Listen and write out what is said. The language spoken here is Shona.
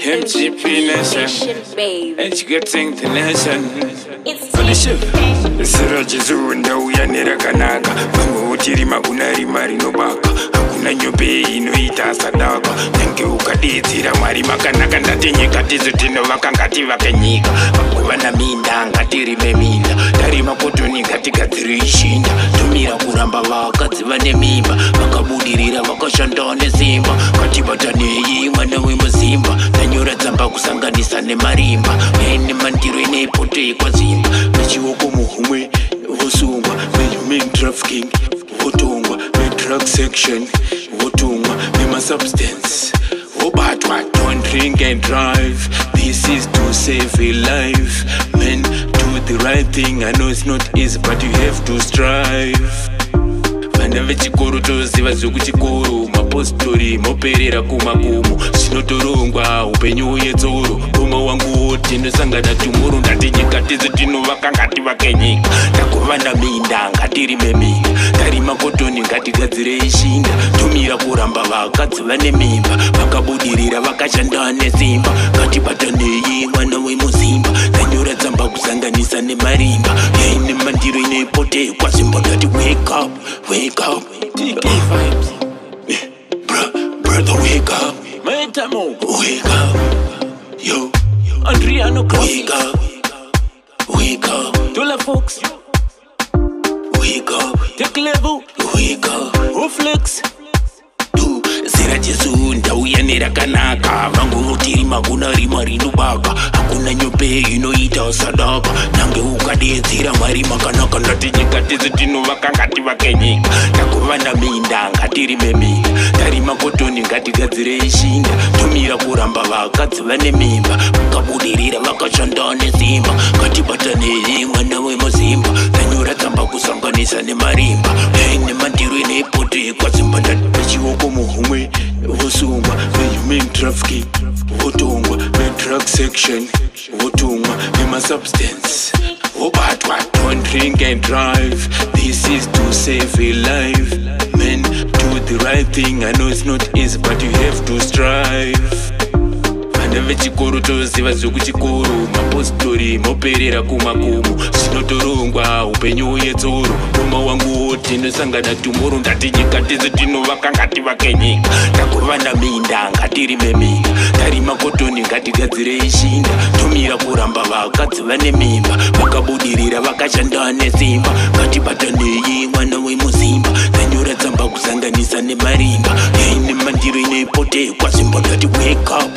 MGP Nation, educating the nation. Sirajizunda uyanira kanaka Vangu utirima kunarima rinobaka Hakuna nyobe inoita sadaka Nenge ukadizira mwari makanaka Ndati nyika tizutino vaka ngati vake nyika Vakuvana minda ngati rime minda Tarima kotoni ngati gadziri ishinda Tumira kuramba vakadzi vane mimba Vakabudirira vakashanda nesimba Kati bataneyi mwana wemuzimba Tanyora dzamba kusanganisa nemarimba Ene mandiro inepote kwa zimba Mechiwoko muhumwe vosungwa Mehuman trafficking votongwa Drug section votongwa Mema substance Obatwa don't drink and drive This is to save a life Men do the right thing I know it's not easy but you have to strive Vana vechikoro toziva zvekuchikoro Mapostori moperera kumakumo Zvinotorongwa upenyu uyedzoro Roma wangu wote ndosangana tumoro Ndati nyika tizo tinovaka ngati vake nyika Takuvanda minda ngati rime minda Tarima kotoni ngati gadzire ishinda Tumira kuramba vakadzi vane mimba Vakabudirira vakashanda nesimba Ngati bataneyi mwana wemuzimba Tanyora dzamba kusanganisa nemarimba Yaine mandiro inepote kwa zimba Ndati wake up, wake up TK vibes Brother wake up Maitamo wake up Yo Andriano wake up Wake up Tola Fox wake up Take level wake up Oflex Zira jizunda uyanira kanaka Vangu utirima kuna rima rinubaka Hakuna nyope inoita sadaka Nange ukadezira mwari makanaka Ndati nyika tizutino vaka ngati vake nyika Takuvanda minda ngati rime minda Tarima kotoni ngati gadzire ishinda Tumira kuramba vakadzi vane mimba Vakabudirira vakashanda nesimba Ngati bataneyi mwana wemuzimba Tanyora dzamba kusanganisa nemarimba Ene mandiro inepote kwa zimba Ndati mechiwoko muhumwe vosungwa Human trafficking votongwa Drug section votongwa Mema substance Obatwa don't drink and drive This is to save a life Men do the right thing I know it's not easy but you have to strive Vana vechikoro toziva zvekuchikoro Mapostori moperera kumakumo Zvinotorongwa upenyu uyedzoro Roma wangu wote ndosangana tumoro Ndati nyika tizo tinovaka ngati vake nyika Takuvanda minda ngati rime minda Tarima kotoni ngati gadzire ishinda Tumira kuramba vakadzi vane mimba Vakabudirira vakashanda nesimba Ngati bataneyi mwana wemuzimba Tanyora dzamba kusanganisa nemarimba Yaine mandiro inepote kwa zimba Ndati wake up